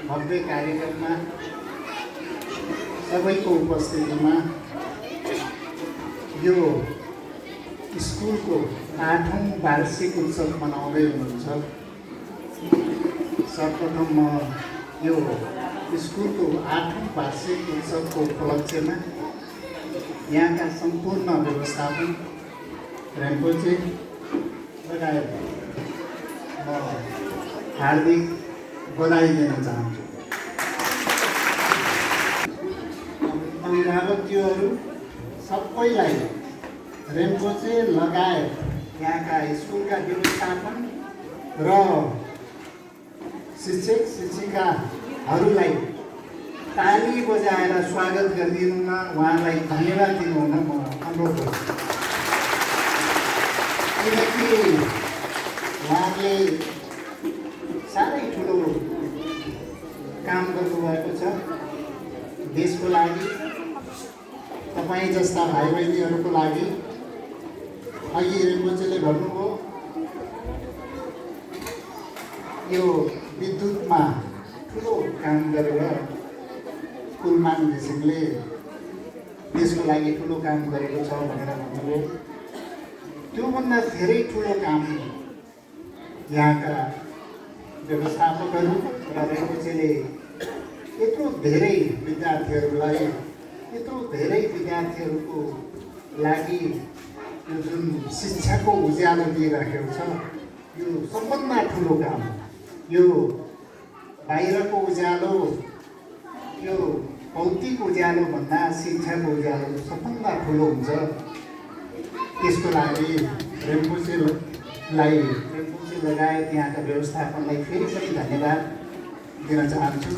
भव्य कार्यक्रममा सबैको उपस्थितिमा यो स्कुलको 8औं वार्षिक उत्सव मनाउँदै हुनुहुन्छ। सर्वप्रथम म यो स्कुलको 8औं वार्षिक उत्सवको उपलक्ष्यमा यहाँका सम्पूर्ण व्यवस्थापन रेम्पोचे लगायत म हार्दिक बधाई दिन चाहन्छु। अभिभावकज्यूहरू सबैलाई रेम्पोचे लगायत यहाँका स्कुलका व्यवस्थापन र शिक्षक शिक्षिकाहरूलाई ताली बजाएर स्वागत गरिदिनुमा उहाँलाई धन्यवाद दिनुहुन म अनुरोध गर्छु। किनकि उहाँले साह्रै ठुलो काम गर्नुभएको छ देशको लागि, तपाईँ जस्ता भाइ बहिनीहरूको लागि। अघि रेम्पोचेले भन्नुभयो यो विद्युतमा ठुलो काम गरेर कुलमान घिसिङले देशको लागि ठुलो काम गरेको छ भनेर भन्नुभयो। त्योभन्दा धेरै ठुलो काम यहाँका व्यवस्थापकहरू र रेम्पोचेले यत्रो धेरै विद्यार्थीहरूलाई, यत्रो धेरै विद्यार्थीहरूको लागि यो जुन शिक्षाको उज्यालो दिइराखेको छ, यो सबभन्दा ठुलो काम। यो बाहिरको उज्यालो, यो भौतिक उज्यालो भन्दा शिक्षाको उज्यालो सबभन्दा ठुलो हुन्छ। त्यसको लागि रेम्पोचे लगायत यहाँका व्यवस्थापनलाई फेरि पनि धन्यवाद दिन चाहन्छु।